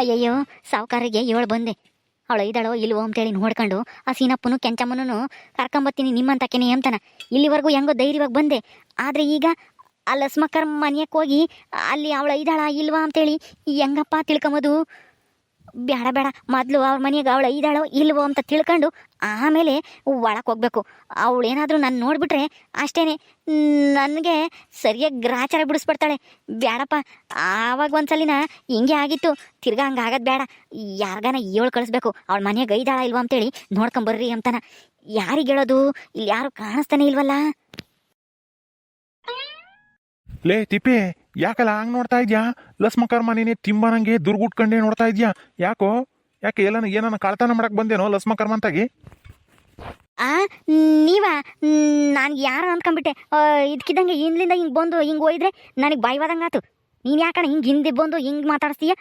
ಅಯ್ಯಯ್ಯೋ ಸಾವುಕಾರಿಗೆ ಏಳು ಬಂದೆ. ಅವಳು ಇದ್ದಾಳೋ ಇಲ್ವೋ ಅಂತೇಳಿ ನೋಡ್ಕೊಂಡು ಆ ಸೀನಪ್ಪನು ಕೆಂಚಮ್ಮನೂ ಕರ್ಕೊಂಬತ್ತೀನಿ ನಿಮ್ಮಂತಕ್ಕೇನೆ ಅಂತಾನ. ಇಲ್ಲಿವರೆಗೂ ಹೆಂಗೋ ಧೈರ್ಯವಾಗಿ ಬಂದೆ. ಆದರೆ ಈಗ ಆ ಲಸ್ಮಕ್ಕರ್ ಮನೆಯಕ್ಕೆ ಹೋಗಿ ಅಲ್ಲಿ ಅವಳು ಇದ್ದಾಳ ಇಲ್ವಾ ಅಂತೇಳಿ ಹೆಂಗಪ್ಪ ತಿಳ್ಕೊಂಬೋದು? ಬೇಡ ಬೇಡ, ಮೊದಲು ಅವ್ರ ಮನೆಗೆ ಅವಳು ಇದ್ದಾಳೋ ಇಲ್ವೋ ಅಂತ ತಿಳ್ಕೊಂಡು ಆಮೇಲೆ ಒಳಕ್ಕೆ ಹೋಗ್ಬೇಕು. ಅವಳೇನಾದರೂ ನಾನು ನೋಡಿಬಿಟ್ರೆ ಅಷ್ಟೇ ನನಗೆ ಸರಿಯಾಗಿ ಗ್ರಾಚಾರ ಬಿಡಿಸ್ಬಿಡ್ತಾಳೆ. ಬೇಡಪ್ಪ, ಆವಾಗ ಒಂದ್ಸಲಿನ ಹಿಂಗೆ ಆಗಿತ್ತು, ತಿರ್ಗಾ ಹಂಗೆ ಆಗೋದು ಬೇಡ. ಯಾರಿಗಾನ ಏಳು ಕಳಿಸ್ಬೇಕು, ಅವಳ ಮನೆಗೆ ಇದ್ದಾಳ ಇಲ್ವಾ ಅಂತೇಳಿ ನೋಡ್ಕೊಂಬರ್ರಿ ಅಂತಾನ. ಯಾರಿಗೆ ಹೇಳೋದು? ಇಲ್ಲಿ ಯಾರು ಕಾಣಿಸ್ತಾನೆ ಇಲ್ವಲ್ಲ. ಲೇ ತಿಪ್ಪೆ, ಯಾಕಲ್ಲ ಹಂಗೆ ನೋಡ್ತಾ ಇದ್ಯಾ? ಲಸ್ಮಕ್ಕರ್ ಮನೇನೆ ತಿಂಬನಂಗೆ ದುರ್ಗುಟ್ಕಂಡೆ ನೋಡ್ತಾ ಇದ್ಯಾ? ಯಾಕೆ ಏನನ್ನ ಕಳ್ತನ ಮಾಡಕ್ ಬಂದೇನೋ ಲಸ್ಮಕ್ಕರ್ ಮಂತಾಗಿ? ನೀವಾ? ನಾನು ಯಾರು ಅಂದ್ಕೊಂಡ್ಬಿಟ್ಟೆ. ಇದಕ್ಕಿದ್ದಂಗೆ ಹಿಂದ್ಲಿಂದ ಹಿಂಗೆ ಬಂದು ಹಿಂಗೆ ಹೋಯ್ದ್ರೆ ನನಗೆ ಬಾಯ್ವಾದಂಗಾತು. ನೀನು ಯಾಕಣ ಹಿಂಗೆ ಹಿಂದೆ ಬಂದು ಹಿಂಗೆ ಮಾತಾಡಿಸ್ತೀಯ?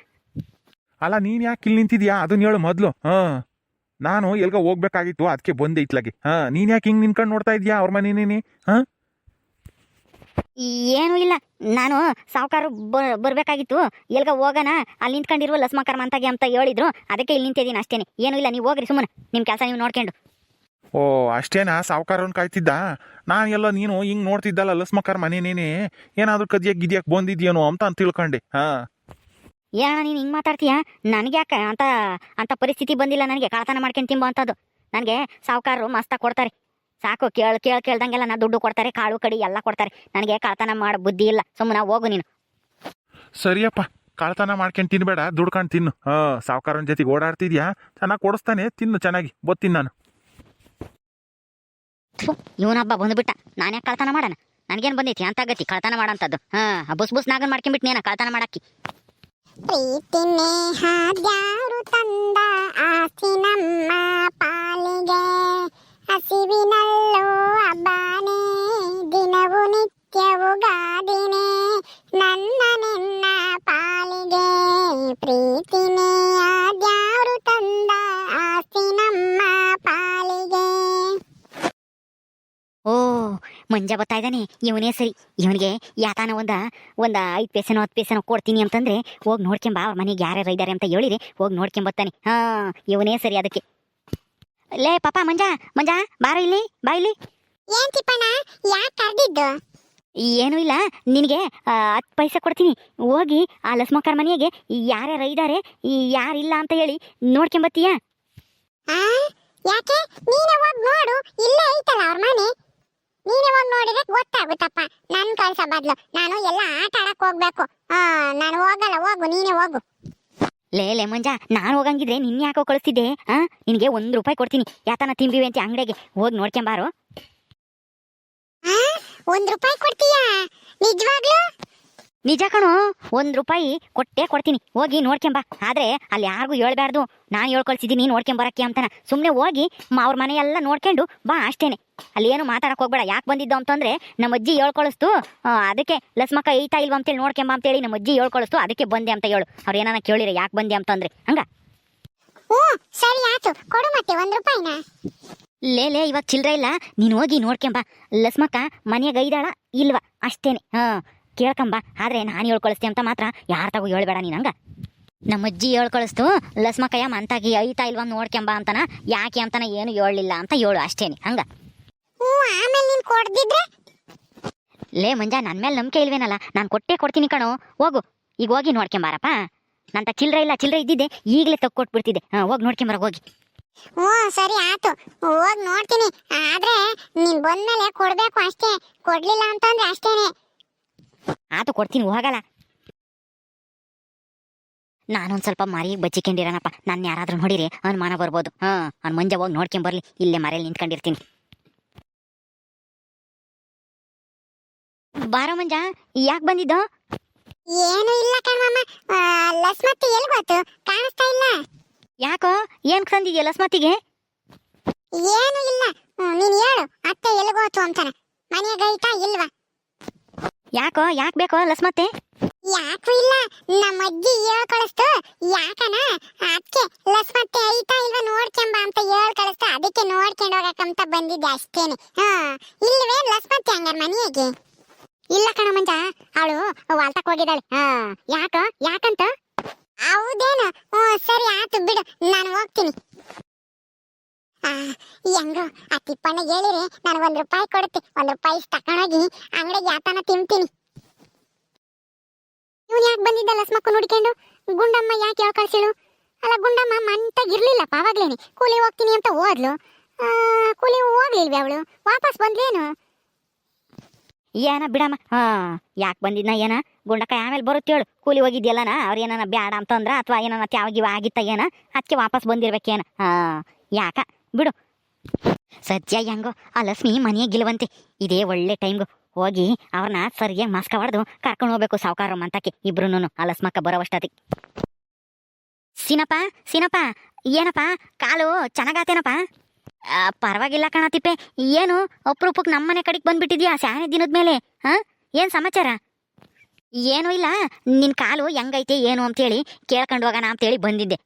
ಅಲ್ಲ, ನೀನು ಯಾಕೆ ಇಲ್ಲಿ ನಿಂತಿದ್ಯಾ ಅದನ್ನ ಹೇಳು ಮೊದಲು. ನಾನು ಎಲ್ಗ ಹೋಗ್ಬೇಕಾಗಿತ್ತು, ಅದಕ್ಕೆ ಬಂದೆ ಇತ್ಲಾಗೆ. ನೀನು ಯಾಕೆ ಹಿಂಗೆ ನಿನ್ಕೊಂಡು ನೋಡ್ತಾ ಇದ್ಯಾ ಅವ್ರ ಮನೇನೇನೆ? ಏನೂ ಇಲ್ಲ, ನಾನು ಸಾವುಕಾರು ಬರಬೇಕಾಗಿತ್ತು. ಎಲ್ಗ ಹೋಗೋಣ, ಅಲ್ಲಿ ನಿಂತ್ಕೊಂಡಿರುವ ಲಸ್ಮಕ್ಕರ್ ಮಂತಾಗೆ ಅಂತ ಹೇಳಿದ್ರು, ಅದಕ್ಕೆ ಇಲ್ಲಿ ನಿಂತಿದ್ದೀನಿ ಅಷ್ಟೇನೆ. ಏನೂ ಇಲ್ಲ, ನೀವು ಹೋಗ್ರಿ ಸುಮ್ಮನೆ, ನಿಮ್ಮ ಕೆಲಸ ನೀವು ನೋಡ್ಕೊಂಡು. ಓ ಅಷ್ಟೇನಾ? ಸಾವುಕಾರನ್ ಕಾಯ್ತಿದ್ದ ನಾನು. ಎಲ್ಲ ನೀನು ಹಿಂಗೆ ನೋಡ್ತಿದ್ದಲ್ಲ ಲಸ್ಮಕ್ಕರ್ ಮನೇನೇನೆ, ಏನಾದರೂ ಕದಿಯಕ್ಕೆ ಗಿದಿಯಕ್ಕೆ ಬಂದಿದ್ಯೇನೋ ಅಂತ ತಿಳ್ಕೊಂಡೆ. ಏನಣ್ಣ ನೀನು ಹಿಂಗೆ ಮಾತಾಡ್ತೀಯ? ನನಗೆ ಯಾಕೆ ಅಂತ ಪರಿಸ್ಥಿತಿ ಬಂದಿಲ್ಲ. ನನಗೆ ಕಳ್ತನ ಮಾಡ್ಕೊಂಡು ತಿಂಬೋ ಅಂಥದ್ದು. ನನಗೆ ಸಾವುಕಾರರು ಮಸ್ತಾಗಿ ಕೊಡ್ತಾರೆ. ಸಾಕು, ಕೇಳ್ದಂಗೆಲ್ಲ ನಾ ದುಡ್ಡು ಕೊಡ್ತಾರೆ, ಕಾಳು ಕಡಿ ಎಲ್ಲ ಕೊಡ್ತಾರೆ. ನನಗೆ ಕಳ್ತನ ಮಾಡೋ ಬುದ್ಧಿ ಇಲ್ಲ. ಸುಮ್ಮನೆ ಹೋಗು ನೀನು. ಸರಿಯಪ್ಪ, ಕಳ್ತನ ಮಾಡ್ಕೊಂಡು ತಿನ್ಬೇಡ, ದುಡ್ಕೊಂಡು ತಿನ್ನು. ಸಾವುಕಾರನ ಜೊತೆಗೆ ಓಡಾಡ್ತಿದ್ಯಾ, ಚೆನ್ನಾಗಿ ಕೊಡಿಸ್ತಾನೆ, ತಿನ್ನು ಚೆನ್ನಾಗಿ. ಬತ್ತೀನಿ ನಾನು. ಇವನೊಬ್ಬ ಬಂದುಬಿಟ್ಟ, ನಾನೇ ಕಳ್ತನ ಮಾಡೋಣ? ನನಗೇನು ಬಂದೈತಿ ಅಂತ ಗತಿ ಕಳ್ತನ ಮಾಡೋಂಥದ್ದು? ಬುಸ್ ನಾಗನ್ ಮಾಡ್ಕೊಂಡ್ಬಿಟ್ಟು ನೀನು ಕಳ್ತನ ಮಾಡಾಕಿ. ಪ್ರೀತಿನೇ ಹಾದ್ಯಾರು ತಂದ ಆಸ್ತಿ ನಮ್ಮ ಪಾಲಿಗೆ, ಹಸಿವಿನಲ್ಲೂ ಹಬ್ಬಾನೆ ದಿನವು ನಿತ್ಯವು ಗಾದಿನೇ ನನ್ನ ನಿನ್ನ ಪಾಲಿಗೆ. ಪ್ರೀತಿನೇ ಹಾದ್ಯಾರು ತಂದ ಆಸ್ತಿ ನಮ್ಮ ಪಾಲಿಗೆ. ಓ ಮಂಜ ಬರ್ತಾ ಇದ್ದಾನೆ, ಇವನೇ ಸರಿ. ಇವನಿಗೆ ಯಾತಾನ ಒಂದು 5 ಪೈಸೆನೋ 10 ಪೈಸೆನೋ ಕೊಡ್ತೀನಿ ಅಂತಂದ್ರೆ ಹೋಗಿ ನೋಡ್ಕೊಂಬ, ಅವ್ರ ಮನೆಗೆ ಯಾರ್ಯಾರು ಇದ್ದಾರೆ ಅಂತ ಹೇಳಿರಿ, ಹೋಗಿ ನೋಡ್ಕೊಂಬರ್ತಾನೆ. ಇವನೇ ಸರಿ ಅದಕ್ಕೆ. ಲೇ ಪಾಪ ಮಂಜ ಬಾರ ಇಲ್ಲಿ, ಬಾ ಇಲ್ಲಿ. ಏನ್ ತಿಪ್ಪಣ್ಣ, ಯಾಕೆ ಕರೆದಿದ್ದು? ಏನೂ ಇಲ್ಲ, ನಿನಗೆ 10 ಪೈಸೆ ಕೊಡ್ತೀನಿ. ಹೋಗಿ ಆ ಲಸ್ಮಕ್ಕರ್ ಮನೆಗೆ ಯಾರ್ಯಾರು ಇದ್ದಾರೆ ಯಾರಿಲ್ಲ ಅಂತ ಹೇಳಿ ನೋಡ್ಕೊಂಬತ್ತೀಯ? ಯಾಕೆ? ನೀನೇ ಹೋಗಿ ನೋಡು, ಇಲ್ಲೇ ಐತಲ್ಲ ಅವ್ರ ಮನೆ. ನೀನೇ ಹೋಗಿ ನೋಡಿದ್ರೆ ಗೊತ್ತಾಗುತ್ತಪ್ಪ. ನನ್ ಕಳ್ಸ ಬದ್ಲು ನಾನು ಎಲ್ಲ ಆಟ ಆಡಕ್ ಹೋಗ್ಬೇಕು. ನಾನು ಹೋಗಲ್ಲ, ಹೋಗು, ನೀನೇ ಹೋಗು. ಲೇ ಮಂಜ, ನಾನು ಹೋಗಂಗಿದ್ರೆ ನಿನ್ನ ಯಾಕೋ ಕಳಿಸ್ತಿದ್ದೆ? ನಿನಗೆ 1 ರೂಪಾಯಿ ಕೊಡ್ತೀನಿ, ಯಾತನ ತಿಂಬಿವೆ ಅಂತ ಅಂಗಡಿಗೆ ಹೋಗಿ ನೋಡ್ಕೊಂಬಾರು. 1 ರೂಪಾಯಿ ಕೊಡ್ತೀಯಾ? ನಿಜವಾಗ್ಲೂ? ನಿಜ ಕಣೋ, 1 ರೂಪಾಯಿ ಕೊಡ್ತೀನಿ, ಹೋಗಿ ನೋಡ್ಕೊಂಬ. ಆದ್ರೆ ಅಲ್ಲಿ ಯಾರಿಗೂ ಹೇಳ್ಬಾರ್ದು, ನಾನು ಹೇಳ್ಕೊಳ್ಸಿದ್ದೀನಿ ನೋಡ್ಕೊಂಬರಕ್ಕೆ ಅಂತಾನ. ಸುಮ್ಮನೆ ಹೋಗಿ ಅವ್ರ ಮನೆಯೆಲ್ಲ ನೋಡ್ಕೊಂಡು ಬಾ ಅಷ್ಟೇನೆ. ಅಲ್ಲಿ ಏನು ಮಾತಾಡಕ್ ಹೋಗ್ಬೇಡ. ಯಾಕೆ ಬಂದಿದ್ದು ಅಂತಂದ್ರೆ ನಮ್ಮ ಅಜ್ಜಿ ಹೇಳ್ಕೊಳಿಸ್ತು, ಅದಕ್ಕೆ ಲಸ್ಮಕ್ಕ ಐತಾ ಇಲ್ವಾ ಅಂತೇಳಿ ನೋಡ್ಕೊಂಬ ಅಂತೇಳಿ ನಮ್ಮ ಅಜ್ಜಿ ಹೇಳ್ಕೊಳಿಸ್ತು, ಅದಕ್ಕೆ ಬಂದೆ ಅಂತ ಹೇಳು. ಅವ್ರು ಏನಾನ ಕೇಳಿರ ಯಾಕೆ ಬಂದೆ ಅಂತಂದ್ರೆ ಹಂಗ. ಸರಿ ಆಯ್ತು, ಕೊಡು ಮತ್ತೆ 1 ರೂಪಾಯಿನ. ಲೇ ಇವಾಗ ಚಿಲ್ಲರೆ ಇಲ್ಲ, ನೀನು ಹೋಗಿ ನೋಡ್ಕೊಂಬ. ಲಸ್ಮಕ್ಕ ಮನೆಯಾಗ ಇದ್ದಾಳ ಇಲ್ವಾ ಅಷ್ಟೇನೆ. ಕೇಳ್ಕೊಂಬ. ಆದ್ರೆ ನಾನು ಹೇಳ್ಕೊಳಿಸ್ತೆ ಅಂತ ಮಾತ್ರ ಯಾರ ತಗೋ ಹೇಳ್ಬೇಡ ನೀನು ಹಂಗ. ನಮ್ಮ ಅಜ್ಜಿ ಹೇಳ್ಕೊಳಿಸ್ತು, ಲಸ್ಮಕ್ಕಯ್ಯ ಮಂತಾಗಿ ಐತಾ ಇಲ್ವಾ ನೋಡ್ಕೊಂಬ ಅಂತಾನ. ಯಾಕೆ ಅಂತಾನ ಏನು ಹೇಳಲಿಲ್ಲ ಅಂತ ಹೇಳು ಅಷ್ಟೇನೆ ಹಂಗ. ಆಮೇಲೆ ನೀನು ಕೊಡ್ದಿದ್ರೆ? ಲೇ ಮಂಜ, ನನ್ನ ಮೇಲೆ ನಂಬಿಕೆ ಇಲ್ವೇನಲ್ಲ, ನಾನು ಕೊಡ್ತೀನಿ ಕಣೋ. ಹೋಗು, ಈಗ ಹೋಗಿ ನೋಡ್ಕೊಂಬಾರಪ್ಪ. ನಂತ ಚಿಲ್ಲರೆ ಇದ್ದಿದ್ದೆ ಈಗಲೇ ತಕ್ಕೊಟ್ಬಿಡ್ತಿದ್ದೆ. ಹೋಗಿ ನೋಡ್ಕೊಂಬರ ಹೋಗಿ. ಸರಿ ಆಯ್ತು, ಹೋಗಿ ನೋಡ್ತೀನಿ. ಆದ್ರೆ ನೀನ್ ಬಂದ್ಮೇಲೆ ಕೊಡ್ಬೇಕು ಅಷ್ಟೇ, ಕೊಡ್ಲಿಲ್ಲ ಅಂತಂದ್ರೆ ಅಷ್ಟೇನೆ. ಆತು, ಕೊಡ್ತೀನಿ, ಹೋಗಲ್ಲ. ನಾನೊಂದು ಸ್ವಲ್ಪ ಮರಿ ಬಚ್ಚಿಕೊಂಡಿರೋಣಪ್ಪ. ನಾನು ಯಾರಾದ್ರೂ ನೋಡಿರಿ ಅನುಮಾನ ಬರ್ಬೋದು. ಅವ್ನು ಮಂಜ ಹೋಗಿ ನೋಡ್ಕೊಂಬರ್ಲಿ, ಇಲ್ಲೇ ಮರೆಯಲ್ಲಿ ನಿಂತ್ಕೊಂಡಿರ್ತೀನಿ. ಬಾರೋ ಮಂಜ, ಯಾಕೆ ಬಂದಿದ್ದು? ಏನು ಇಲ್ಲ ಕಣಮ್ಮ, ಲಸ್ಮತ್ತಿ ಎಲ್ಲಿ ಗೊತ್ತು, ಕಾಣಿಸ್ತಾ ಇಲ್ಲ. ಯಾಕೋ, ಏನ್ ತಂದಿದ್ಯಾ ಲಸ್ಮತ್ತಿಗೆ? ಏನು ಇಲ್ಲ, ನೀನ್ ಹೇಳು, ಅತ್ತೆ ಎಲ್ಲಿಗೋತು ಅಂತಾನೆ. ಮನೆಯಾಗ ಐತಾ ಇಲ್ವಾ? ಯಾಕೋ, ಯಾಕೆ ಬೇಕೋ ಲಸ್ಮತ್ತೆ? ಯಾಕೂ ಇಲ್ಲ, ನಮ್ಮ ಅಜ್ಜಿ ಕಳಿಸ್ತು. ಯಾಕನ ಅದಕ್ಕೆ ಲಸ್ಮತ್ತೆ ಐತಾ ಇಲ್ವಾ ನೋಡ್ಕೊಂಬ ಅಂತ ಕಳಿಸ್ತು, ಅದಕ್ಕೆ ನೋಡ್ಕೊಂಡು ಹೋಗಕ್ಕಂತ ಬಂದಿದ್ದೆ ಅಷ್ಟೇನೆ. ಇಲ್ವೇ ಲಸ್ಮತ್ತೆ ಹಂಗಾರ ಮನೆಯಾಗೆ? ಇಲ್ಲ ಕಣ ಮಂಜ, ಅವಳು ವಾಲ್ತಕ್ ಹೋಗಿದ್ದಾಳೆ. ಯಾಕಂತ? ಹೌದೇನು? ಸರಿ ಆತು ಬಿಡು, ನಾನು ಹೋಗ್ತೀನಿ. ಹೆಂಗೋ ಆ ತಿಪ್ಪಣ್ಣ ಹೇಳಿರಿ, ನಾನು 1 ರೂಪಾಯಿ ಕೊಡುತ್ತೆ, 1 ರೂಪಾಯಿ ತಕೊಂಡೋಗಿ ಅಂಗಡಿಗೆ ಯಾತನ ತಿಂತೀನಿ. ಇವನು ಯಾಕೆ ಬಂದಿದ್ದ ಲಸ್ಮಕ್ಕ ನೋಡ್ಕೊಂಡು? ಗುಂಡಮ್ಮ ಯಾಕೆ ಯಾವ ಕಳ್ಸಿಳು? ಅಲ್ಲ, ಗುಂಡಮ್ಮ ಮಂತಾಗಿರ್ಲಿಲ್ಲಪ್ಪ ಅವಾಗ್ಲೇನೆ. ಕೂಲಿ ಹೋಗ್ತೀನಿ ಅಂತ ಹೋದ್ಲು, ಕೂಲಿ ಹೋಗ್ಲಿಲ್ವೇ ಅವಳು? ವಾಪಸ್ ಬಂದ್ಲೇನು? ಏನ ಬಿಡಮ್ಮ, ಯಾಕೆ ಬಂದಿದ್ನ ಏನ? ಗುಂಡಕ್ಕ ಆಮೇಲೆ ಬರುತ್ತೆ ಹೇಳು. ಕೂಲಿ ಹೋಗಿದ್ಯಲ್ಲನ, ಅವ್ರು ಏನಾನ ಬ್ಯಾಡ ಅಂತಂದ್ರ ಅಥವಾ ಏನಾನ ತ್ಯಾವಗಿವ ಆಗಿತ್ತ ಏನ, ಅದಕ್ಕೆ ವಾಪಸ್ ಬಂದಿರ್ಬೇಕೇನ? ಯಾಕ ಬಿಡು. ಸದ್ಯ ಹೆಂಗೋ ಆ ಲಕ್ಷ್ಮಿ ಮನೆಯಾಗಿಲ್ವಂತೆ, ಇದೇ ಒಳ್ಳೆ ಟೈಮ್ಗು ಹೋಗಿ ಅವ್ರನ್ನ ಸರಿಯಾಗಿ ಮಾಸ್ಕ ಹೊಡೆದು ಕರ್ಕೊಂಡು ಹೋಗ್ಬೇಕು ಸಾವುಕಾರ ಮಂತಕ್ಕೆ ಇಬ್ರುನು. ಆ ಲಸ್ಮಕ್ಕ ಬರೋವಷ್ಟತಿ. ಸೀನಪ್ಪ ಏನಪ್ಪ ಕಾಲು ಚೆನ್ನಾಗಾತೇನಪ್ಪ? ಪರವಾಗಿಲ್ಲ ಕಣತಿಪ್ಪೆ. ಏನು ಅಪ್ರೂಪಕ್ಕೆ ನಮ್ಮನೆ ಕಡೆಗೆ ಬಂದ್ಬಿಟ್ಟಿದ್ಯಾ ಸ್ಯಾನೆ ದಿನದ ಮೇಲೆ? ಏನ್ ಸಮಾಚಾರ? ಏನೂ ಇಲ್ಲ, ನಿನ್ ಕಾಲು ಹೆಂಗೈತೆ ಏನು ಅಂತೇಳಿ ಕೇಳ್ಕೊಂಡು ಹೋಗೋಣ ಅಂತೇಳಿ ಬಂದಿದ್ದೆ.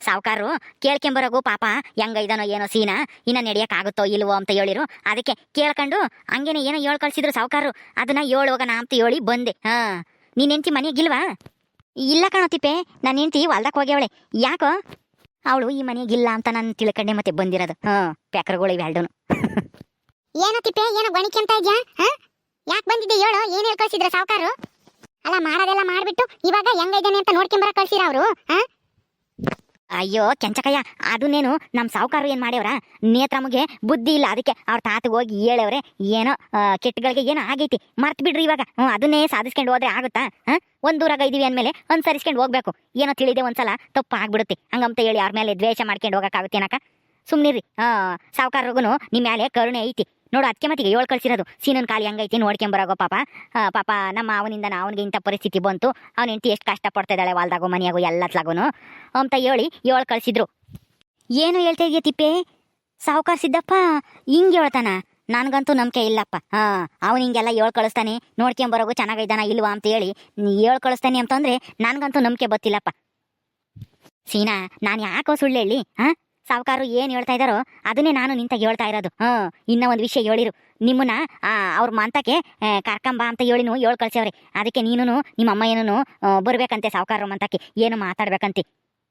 ಸಾವುಕಾರು ಕೇಳ್ಕೊಂಬರೋಗು ಪಾಪ ಹೆಂಗೈದನೋ ಏನೋ ಸೀನಾ, ಇನ್ನ ನಡೆಯಕ್ಕಾಗುತ್ತೋ ಇಲ್ವೋ ಅಂತ ಹೇಳಿರು. ಅದಕ್ಕೆ ಕೇಳ್ಕೊಂಡು ಹಂಗೇನೆ ಏನೋ ಹೇಳಿ ಕಳ್ಸಿದ್ರು ಸಾವುಕಾರು, ಅದನ್ನ ಹೋಗೋಣ ಅಂತ ಹೇಳಿ ಬಂದೆ. ನೀನ್ ಹೆಂಡ್ತಿ ಮನೆಯಾಗಿಲ್ವಾ? ಇಲ್ಲ ಕಣತಿಪ್ಪೆ, ನನ್ನ ಹೆಂಡ್ತಿ ಹೊಲ್ದಕ್ಕೆ ಹೋಗ್ಯವಳೆ. ಯಾಕೋ? ಅವಳು ಈ ಮನೆಯಾಗಿಲ್ಲ ಅಂತ ನಾನು ತಿಳ್ಕೊಂಡೆ ಮತ್ತೆ ಬಂದಿರೋದು. ಪ್ಯಾಕರ್ಗಳು ಇವೆರಡೂ. ಏನೋ ತಿಪ್ಪೆ, ಏನೋ ಬಣಿಕೆಂತ ಇದ್ಯಾ? ಯಾಕೆ ಬಂದಿದ್ದೆ ಹೇಳು, ಏನ್ ಹೇಳಿ ಕಳ್ಸಿದ್ರ ಸಾವುಕಾರು? ಅಲ್ಲ, ಮಾಡೋದೆಲ್ಲ ಮಾಡ್ಬಿಟ್ಟು ಇವಾಗ ಹೆಂಗೈದಾನೆ ಅಂತ ನೋಡ್ಕೊಂಬರ ಕಳ್ಸಿರ ಅವರು? ಅಯ್ಯೋ ಕೆಂಚಕಯ್ಯ, ಅದನ್ನೇನು ನಮ್ಮ ಸಾವುಕಾರು ಏನ್ ಮಾಡ್ಯವ್ರ, ನೇತ್ರಮ್ಮಗೆ ಬುದ್ಧಿ ಇಲ್ಲ, ಅದಕ್ಕೆ ಅವ್ರ ತಾತಗೆ ಹೋಗಿ ಹೇಳವ್ರೆ ಏನೋ ಕೆಟ್ಟಗಳಿಗೆ ಏನೋ ಆಗೈತಿ, ಮರ್ತ್ ಬಿಡ್ರಿ ಇವಾಗ. ಅದನ್ನೇ ಸಾಧಿಸ್ಕೊಂಡು ಹೋದ್ರೆ ಆಗುತ್ತಾ? ಒಂದೂರಾಗ ಇದೀವಿ ಅಂದಮೇಲೆ ಅನುಸರಿಸ್ಕೊಂಡು ಹೋಗ್ಬೇಕು. ಏನೋ ತಿಳಿದೆ ಒಂದ್ಸಲ ತಪ್ಪು ಆಗ್ಬಿಡುತ್ತೆ, ಹಂಗಂತ ಹೇಳಿ ಅವ್ರ ಮೇಲೆ ದ್ವೇಷ ಮಾಡ್ಕೊಂಡು ಹೋಗಕ್ಕಾಗುತ್ತೇನಕ? ಸುಮ್ನಿರಿ. ಸಾವುಕಾರರಿಗೂ ನಿಮ್ಮ ಮೇಲೆ ಕರುಣೆ ಐತಿ ನೋಡು, ಅದಕ್ಕೆ ಮತ್ತಿಗೆ ಹೇಳಿ ಕಳ್ಸಿರೋದು. ಸೀನನ್ ಕಾಲಿ ಹಂಗೈತಿ ನೋಡ್ಕೊಂಬರಾಗೋ ಪಾಪ. ಪಾಪ ನಮ್ಮ ಅವನಿಂದ ಅವನಿಗೆ ಇಂಥ ಪರಿಸ್ಥಿತಿ ಬಂತು, ಅವನ ಹೆಂಡತಿ ಎಷ್ಟು ಕಷ್ಟಪಡ್ತಾ ಇದ್ದಾಳೆ ಹೊಲ್ದಾಗೋ ಮನೆಯಾಗೋ ಎಲ್ಲತ್ಲಾಗೂ ಅಂತ ಹೇಳಿ ಕಳ್ಸಿದ್ರು. ಏನು ಹೇಳ್ತಾ ಇದೆಯಾ ತಿಪ್ಪೆ? ಸಾವುಕಾರ ಸಿದ್ದಪ್ಪ ಹಿಂಗೆ ಹೇಳ್ತಾನ? ನನಗಂತೂ ನಂಬಿಕೆ ಇಲ್ಲಪ್ಪ. ಅವನು ಹಿಂಗೆಲ್ಲ ಕಳಿಸ್ತಾನೆ, ನೋಡ್ಕೊಂಬರೋಗು ಚೆನ್ನಾಗಿದ್ದಾನ ಇಲ್ವಾ ಅಂತ ಹೇಳಿ ಕಳಿಸ್ತಾನೆ ಅಂತಂದ್ರೆ ನನಗಂತೂ ನಂಬಿಕೆ ಬತ್ತಿಲ್ಲಪ್ಪ. ಸೀನಾ, ನಾನು ಯಾಕೋ ಸುಳ್ಳು ಹೇಳಿ? ಸಾವುಕಾರು ಏನು ಹೇಳ್ತಾ ಇದ್ದಾರೋ ಅದನ್ನೇ ನಾನು ನಿಂತಾಗ ಹೇಳ್ತಾ ಇರೋದು. ಇನ್ನ ಒಂದು ವಿಷಯ ಹೇಳಿರು, ನಿಮ್ಮನ್ನ ಅವ್ರ ಮಂತಕ್ಕೆ ಕರ್ಕಂಬ ಅಂತ ಹೇಳಿನು ಕಳ್ಸವ್ರೆ. ಅದಕ್ಕೆ ನೀನು ನಿಮ್ಮ ಅಮ್ಮ ಏನೂ ಬರ್ಬೇಕಂತೆ ಸಾವುಕಾರ ಮಂತಕ್ಕೆ, ಏನು ಮಾತಾಡ್ಬೇಕಂತೆ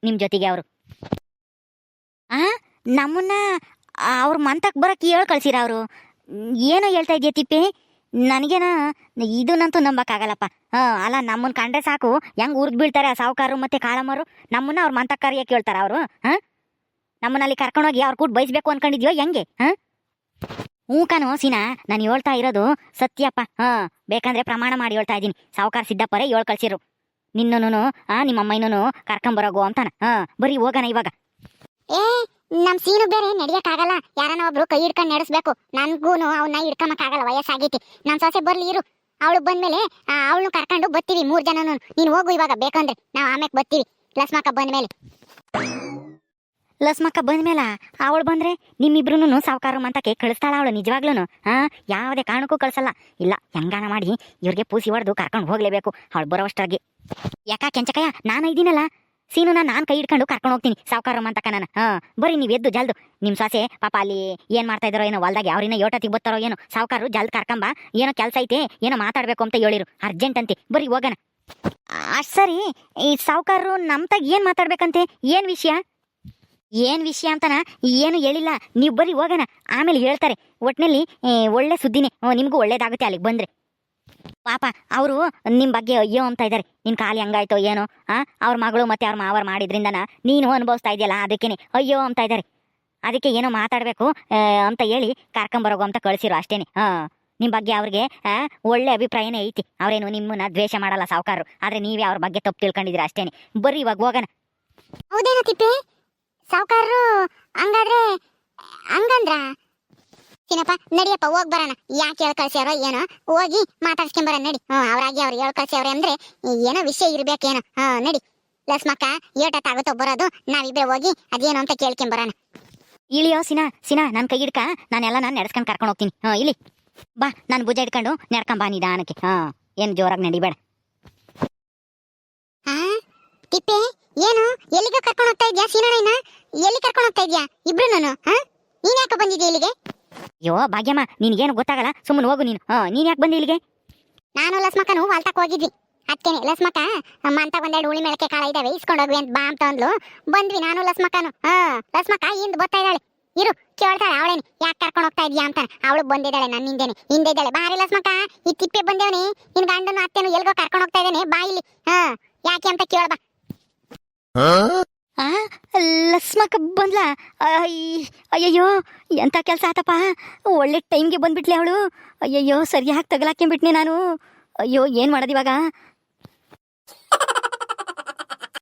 ನಿಮ್ಮ ಜೊತೆಗೆ ಅವರು. ನಮ್ಮನ್ನ ಅವ್ರ ಮಂತಕ್ಕೆ ಬರೋಕ್ಕೆ ಕಳ್ಸಿರ ಅವರು? ಏನೋ ಹೇಳ್ತಾ ಇದೆಯಾ ತಿಪ್ಪೆ? ನನಗೇನ ಇದನ್ನಂತೂ ನಂಬಕ್ಕಾಗಲ್ಲಪ್ಪ. ಅಲ್ಲ, ನಮ್ಮನ್ನ ಕಂಡ್ರೆ ಸಾಕು ಹೆಂಗೆ ಉರ್ದು ಬೀಳ್ತಾರೆ ಆ ಸಾವುಕಾರು ಮತ್ತೆ ಕಾಳಮ್ಮರು. ನಮ್ಮನ್ನ ಅವ್ರ ಮಂತಕ್ಕೆ ಕರಿಯಕ್ಕೆ ಹೇಳ್ತಾರ ಅವರು? ನಮ್ಮನ್ನಲ್ಲಿ ಕರ್ಕೊಂಡೋಗಿ ಅವ್ರ ಕೂಡ ಬಯಸ್ಬೇಕು ಅನ್ಕೊಂಡಿದ್ಯೋ ಹೆಂಗೆ? ಕಣೋ ಸೀನಾ, ನಾನು ಹೇಳ್ತಾ ಇರೋದು ಸತ್ಯಪ್ಪ. ಬೇಕಂದ್ರೆ ಪ್ರಮಾಣ ಮಾಡಿ ಹೇಳ್ತಾ ಇದ್ದೀನಿ. ಸಾವುಕಾರ ಸಿದ್ದಪ್ಪರೇ ಕಳ್ಸಿರು ನಿನ್ನೂ ನಿಮ್ಮ ಅಮ್ಮನೂ ಕರ್ಕೊಂಬರೋಗು ಅಂತಾನ. ಬರೀ ಹೋಗೋಣ ಇವಾಗ. ನಮ್ ಸೀನು ಬೇರೆ ನಡಿಯಕ್ಕಾಗಲ್ಲ, ಯಾರನ್ನ ಒಬ್ರು ಕೈ ಹಿಡ್ಕೊಂಡು ನಡೆಸ್ಬೇಕು. ನನ್ಗೂನು ಅವನ್ನ ಹಿಡ್ಕೊಂಬಕ್ಕಾಗಲ್ಲ, ವಯಸ್ಸಾಗೈತಿ. ನನ್ ಸೊಸೆ ಬರ್ಲಿ ಇರು, ಅವಳು ಬಂದ್ಮೇಲೆ ಅವಳನ್ನು ಕರ್ಕೊಂಡು ಬರ್ತೀವಿ 3 ಜನನು. ನೀನು ಹೋಗು ಇವಾಗ, ಬೇಕಂದ್ರೆ ನಾವು ಆಮೇಲೆ ಬರ್ತೀವಿ ಲಸ್ಮಕ್ಕ ಬಂದ್ಮೇಲೆ. ಲಸ್ಮಕ್ಕ ಬಂದ್ಮೇಲ ಅವಳು ಬಂದ್ರೆ ನಿಮ್ಮಿಬ್ರು ಸಾವುಕಾರ ಮಂತಕ್ಕೆ ಕಳಿಸ್ತಾಳ ಅವಳು ನಿಜವಾಗ್ಲೂ? ಯಾವುದೇ ಕಾರಣಕ್ಕೂ ಕಳ್ಸಲ್ಲ. ಇಲ್ಲ, ಹೆಂಗಾನ ಮಾಡಿ ಇವ್ರಿಗೆ ಪೂಸಿ ಹೊಡೆದು ಕರ್ಕೊಂಡು ಹೋಗ್ಲೇಬೇಕು ಅವಳು ಬರೋವಷ್ಟಾಗಿ. ಯಾಕ ಕೆಂಚಕಯ್ಯ, ನಾನು ಇದ್ದೀನಲ್ಲ, ಸೀನುನ ನಾನು ಕೈ ಹಿಡ್ಕೊಂಡು ಕರ್ಕೊಂಡು ಹೋಗ್ತೀನಿ ಸಾವುಕಾರ ಮಂತಕ ನಾನು. ಬರ್ರಿ ನೀವು ಎದ್ದು ಜಲ್ದು. ನಿಮ್ಮ ಸೊಸೆ ಪಾಪ ಅಲ್ಲಿ ಏನು ಮಾಡ್ತಾ ಇದ್ದಾರೋ ಏನೋ ಹೊಲ್ದಾಗೆ, ಅವ್ರಿನ್ನ ಯೋಟತಿಗೆ ಬರ್ತಾರೋ ಏನೋ. ಸಾವುಕಾರು ಜಲ್ದು ಕರ್ಕೊಂಬ, ಏನೋ ಕೆಲಸ ಐತೆ, ಏನೋ ಮಾತಾಡ್ಬೇಕು ಅಂತ ಹೇಳಿರು, ಅರ್ಜೆಂಟ್ ಅಂತೆ. ಬರ್ರಿ ಹೋಗೋಣ. ಅಷ್ಟು ಸರಿ, ಈ ಸಾವುಕಾರರು ನಮ್ತಾಗ ಏನು ಮಾತಾಡ್ಬೇಕಂತೆ? ಏನು ವಿಷಯ ಅಂತನ ಏನು ಹೇಳಿಲ್ಲ. ನೀವು ಬರ್ರಿ ಹೋಗೋಣ, ಆಮೇಲೆ ಹೇಳ್ತಾರೆ. ಒಟ್ಟಿನಲ್ಲಿ ಒಳ್ಳೆ ಸುದ್ದಿನೇ, ನಿಮಗೂ ಒಳ್ಳೇದಾಗುತ್ತೆ ಅಲ್ಲಿಗೆ ಬಂದರೆ. ಪಾಪ ಅವರು ನಿಮ್ಮ ಬಗ್ಗೆ ಅಯ್ಯೋ ಅಂತ ಇದ್ದಾರೆ, ನಿನ್ನ ಕಾಲಿ ಹಂಗಾಯ್ತೋ ಏನೋ. ಅವ್ರ ಮಗಳು ಮತ್ತೆ ಅವ್ರ ಮಾವರು ಮಾಡಿದ್ರಿಂದನ ನೀನು ಅನುಭವಿಸ್ತಾ ಇದೆಯಲ್ಲ, ಅದಕ್ಕೇನೆ ಅಯ್ಯೋ ಅಂತ ಇದ್ದಾರೆ. ಅದಕ್ಕೆ ಏನೋ ಮಾತಾಡಬೇಕು ಅಂತ ಹೇಳಿ ಕರ್ಕೊಂಬರೋಗು ಅಂತ ಕಳಿಸಿರು ಅಷ್ಟೇನೆ. ನಿಮ್ಮ ಬಗ್ಗೆ ಅವ್ರಿಗೆ ಒಳ್ಳೆ ಅಭಿಪ್ರಾಯನೇ ಐತಿ. ಅವರೇನು ನಿಮ್ಮನ್ನ ದ್ವೇಷ ಮಾಡಲ್ಲ ಸಾವುಕಾರರು, ಆದರೆ ನೀವೇ ಅವ್ರ ಬಗ್ಗೆ ತಪ್ಪು ತಿಳ್ಕೊಂಡಿದ್ದೀರಾ ಅಷ್ಟೇನೆ. ಬರ್ರಿ ಇವಾಗ ಹೋಗೋಣ. ಹೌದೇನೋ ತಿಪ್ಪೆ? ಸಾವುಕಾರರು ಹಂಗಾದ್ರೆ ಹಂಗಂದ್ರ ಚಿನ್ನಪ್ಪ, ನಡಿಯಪ್ಪ ಹೋಗ್ ಬರೋಣ. ಯಾಕೆ ಕಳ್ಸ್ಯಾರೋ ಏನೋ, ಹೋಗಿ ಮಾತಾಡ್ಸ್ಕೊಂಬರ ನಡಿ. ಅವ್ರಾಗಿ ಅವ್ರು ಕಳ್ಸ್ಯಾವ್ರೆ ಅಂದ್ರೆ ಏನೋ ವಿಷಯ ಇರ್ಬೇಕೇನೋ. ನಡಿ ಲಸ್ಮಕ್ಕ, ಏಟತ್ತಾಗುತ್ತೋ ಬರೋದು, ನಾವಿಬ್ಬರೇ ಹೋಗಿ ಅದೇನು ಅಂತ ಕೇಳ್ಕೊಂಬರೋಣ. ಇಳಿಯೋ ಸಿನಾ ನನ್ನ ಕೈ ಹಿಡ್ಕ, ನಾನೆಲ್ಲ ನಡೆಸ್ಕೊಂಡು ಕರ್ಕೊಂಡು ಹೋಗ್ತೀನಿ. ಇಲ್ಲಿ ಬಾ, ನಾನು ಭುಜ ಹಿಡ್ಕೊಂಡು ನಡ್ಕೊಂಬಾ ನಿಧಾನಕ್ಕೆ. ಏನು ಜೋರಾಗಿ ನಡಿಬೇಡ. ತಿಪ್ಪೆ, ಏನು ಎಲ್ಲಿಗ ಕರ್ಕೊಂಡು ಹೋಗ್ತಾ ಇದ್ಯಾ? ಸೀನಣ್ಣ ಎಲ್ಲಿ ಕರ್ಕೊಂಡು ಹೋಗ್ತಾ ಇದ್ಯಾ? ಇಬ್ರು ನೀನ್ ಯಾಕೆ ಬಂದಿದ್ಯಾ ಇಲ್ಲಿಗೆ? ಅಯ್ಯೋ ಭಾಗ್ಯಮ್ಮ, ನಿನ್ಗೇನು ಗೊತ್ತಾಗಲ್ಲ, ಸುಮ್ಮನೆ ಹೋಗು ನೀನು. ನೀನ್ ಯಾಕೆ ಬಂದಿ ಇಲ್ಲಿಗೆ? ನಾನು ಲಸ್ಮಕ್ಕನು ಹೊಲ್ತಕ್ಕೆ ಹೋಗಿದ್ವಿ, ಅದಕ್ಕೇನೆ ಲಸ್ಮಕ್ಕ ಅಂತ ಒಂದೆರಡು ಉಳಿ ಮೆಳಕೆ ಕಾಳ ಇದಾವೆ ಇಸ್ಕೊಂಡು ಹೋಗ್ವಿ ಅಂತ ಬಾ ಅಂತ ಅಂದ್ಲು. ಬಂದ್ವಿ ನಾನು ಲಸ್ಮಕ್ಕನು. ಲಸ್ಮಕ್ಕ ಹಿಂದ್ ಬರ್ತಾ ಇದ್ದಾಳೆ, ಇರು ಕೇಳ್ತಾಳೆ ಅವಳೇನಿ ಯಾಕೆ ಕರ್ಕೊಂಡು ಹೋಗ್ತಾ ಇದೀಯಾ ಅಂತ. ಅವಳು ಬಂದಿದ್ದಾಳೆ ನನ್ನ ಹಿಂದೆ ಇದ್ದಾಳೆ. ಬಾರಿ ಲಸ್ಮಕ್ಕ, ಈ ತಿಪ್ಪೆ ಬಂದೇವನಿ, ನಿನ್ ಗಂಡನು ಅತ್ತೆನು ಎಲ್ಗೋ ಕರ್ಕೊಂಡು ಹೋಗ್ತಾ ಇದ್ದಾನೆ, ಬಾ ಇಲ್ಲಿ. ಯಾಕೆ ಅಂತ ಕೇಳ್ಬಾ. ಆ ಲಸ್ಮಕ್ಕ ಬಂದ್ಲಾ? ಅಯ್ಯಯ್ಯೋ ಎಂಥ ಕೆಲಸ ಆತಪ್ಪ, ಒಳ್ಳೆ ಟೈಮ್ಗೆ ಬಂದ್ಬಿಟ್ಲೆ ಅವಳು. ಅಯ್ಯಯ್ಯೋ ಸರಿಯಾಗಿ ತಗಲಾಕೊಂಬಿಟ್ನೆ ನಾನು. ಅಯ್ಯೋ ಏನು ಮಾಡೋದು ಇವಾಗ?